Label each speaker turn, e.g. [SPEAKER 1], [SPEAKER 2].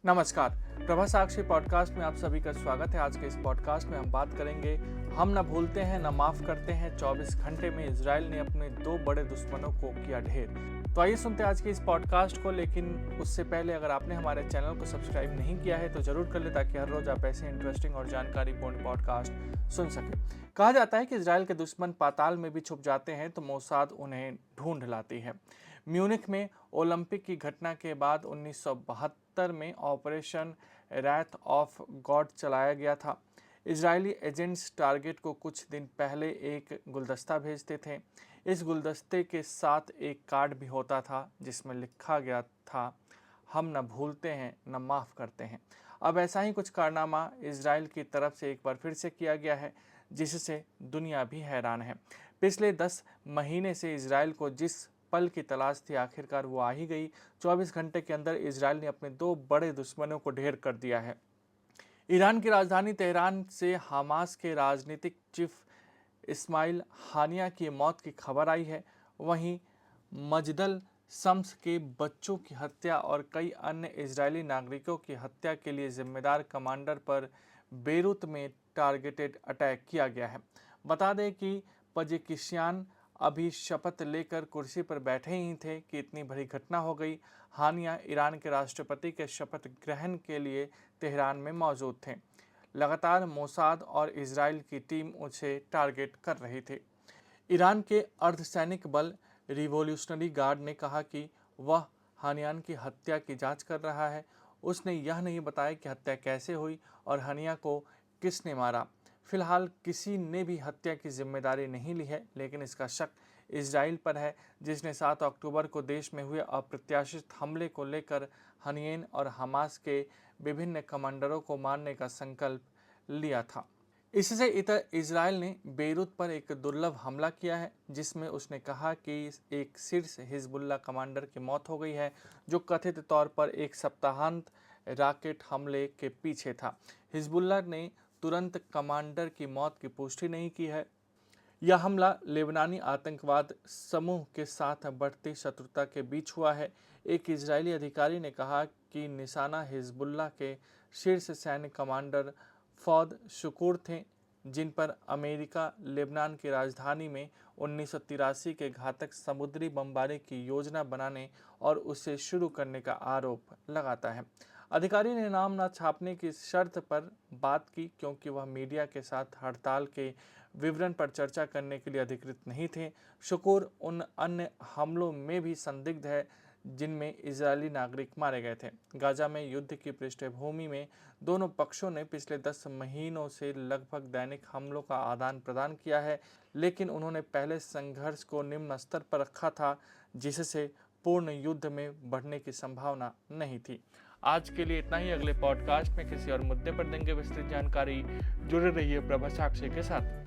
[SPEAKER 1] नमस्कार। प्रभा साक्षी पॉडकास्ट में आप सभी का स्वागत है। आज के इस पॉडकास्ट में हम बात करेंगे, हम न भूलते हैं न माफ़ करते हैं। 24 घंटे में इजराइल ने अपने दो बड़े दुश्मनों को किया ढेर। तो आइए सुनते हैं आज के इस पॉडकास्ट को, लेकिन उससे पहले अगर आपने हमारे चैनल को सब्सक्राइब नहीं किया है तो ज़रूर कर ले, ताकि हर रोज़ आप ऐसे इंटरेस्टिंग और जानकारीपूर्ण पॉडकास्ट सुन सकें। कहा जाता है कि इजराइल के दुश्मन पाताल में भी छुप जाते हैं तो मोसाद उन्हें ढूंढ लाती है। म्यूनिख में ओलंपिक की घटना के बाद 1972 में ऑपरेशन रैथ ऑफ गॉड चलाया गया था। इजरायली एजेंट्स टारगेट को कुछ दिन पहले एक गुलदस्ता भेजते थे। इस गुलदस्ते के साथ एक कार्ड भी होता था जिसमें लिखा गया था, हम न भूलते हैं न माफ़ करते हैं। अब ऐसा ही कुछ कारनामा इजराइल की तरफ से एक बार फिर से किया गया है, जिससे दुनिया भी हैरान है। पिछले 10 महीने से इजराइल को जिस पल की तलाश थी, आखिरकार वो आ ही गई। 24 घंटे के अंदर इजराइल ने अपने दो बड़े दुश्मनों को ढेर कर दिया है। ईरान की राजधानी तेहरान से हमास के राजनीतिक चीफ इस्माइल हानिया की मौत की खबर आई है। वहीं मजदल शम्स के बच्चों की हत्या और कई अन्य इजरायली नागरिकों की हत्या के लिए जिम्मेदार कमांडर पर बेरूत में टारगेटेड अटैक किया गया है। बता दें कि पजेकिस्तान अभी शपथ लेकर कुर्सी पर बैठे ही थे कि इतनी बड़ी घटना हो गई। हानिया ईरान के राष्ट्रपति के शपथ ग्रहण के लिए तेहरान में मौजूद थे। लगातार मोसाद और इजराइल की टीम उसे टारगेट कर रही थी। ईरान के अर्धसैनिक बल रिवॉल्यूशनरी गार्ड ने कहा कि वह हानियान की हत्या की जांच कर रहा है। उसने यह नहीं बताया कि हत्या कैसे हुई और हानिया को किसने मारा। फिलहाल किसी ने भी हत्या की जिम्मेदारी नहीं ली है, लेकिन इसका शक इजराइल पर है, जिसने 7 अक्टूबर को देश में हुए अप्रत्याशित हमले को लेकर हनियन और हमास के विभिन्न कमांडरों को मारने का संकल्प लिया था। इससे इतर इजराइल ने बेरूत पर एक दुर्लभ हमला किया है, जिसमें उसने कहा कि एक शीर्ष हिजबुल्ला कमांडर की मौत हो गई है, जो कथित तौर पर एक सप्ताहांत रॉकेट हमले के पीछे था। हिजबुल्ला ने तुरंत कमांडर की मौत की पुष्टि नहीं की है। यह हमला लेबनानी आतंकवाद समूह के साथ बढ़ती शत्रुता के बीच हुआ है। एक इजरायली अधिकारी ने कहा कि निशाना हिजबुल्ला के शीर्ष सैन्य कमांडर फौद शुक्र थे, जिन पर अमेरिका लेबनान की राजधानी में 1983 के घातक समुद्री बमबारी की योजना बनाने और उसे शुरू करने का आरोप लगाता है। अधिकारी ने नाम न छापने की शर्त पर बात की, क्योंकि वह मीडिया के साथ हड़ताल के विवरण पर चर्चा करने के लिए अधिकृत नहीं थे। शुक्र उन अन्य हमलों में भी संदिग्ध है जिनमें इजरायली नागरिक मारे गए थे। गाजा में युद्ध की पृष्ठभूमि में दोनों पक्षों ने पिछले 10 महीनों से लगभग दैनिक हमलों का आदान प्रदान किया है, लेकिन उन्होंने पहले संघर्ष को निम्न स्तर पर रखा था, जिससे पूर्ण युद्ध में बढ़ने की संभावना नहीं थी। आज के लिए इतना ही। अगले पॉडकास्ट में किसी और मुद्दे पर देंगे विस्तृत जानकारी। जुड़े रहिए प्रभा साक्षी के साथ।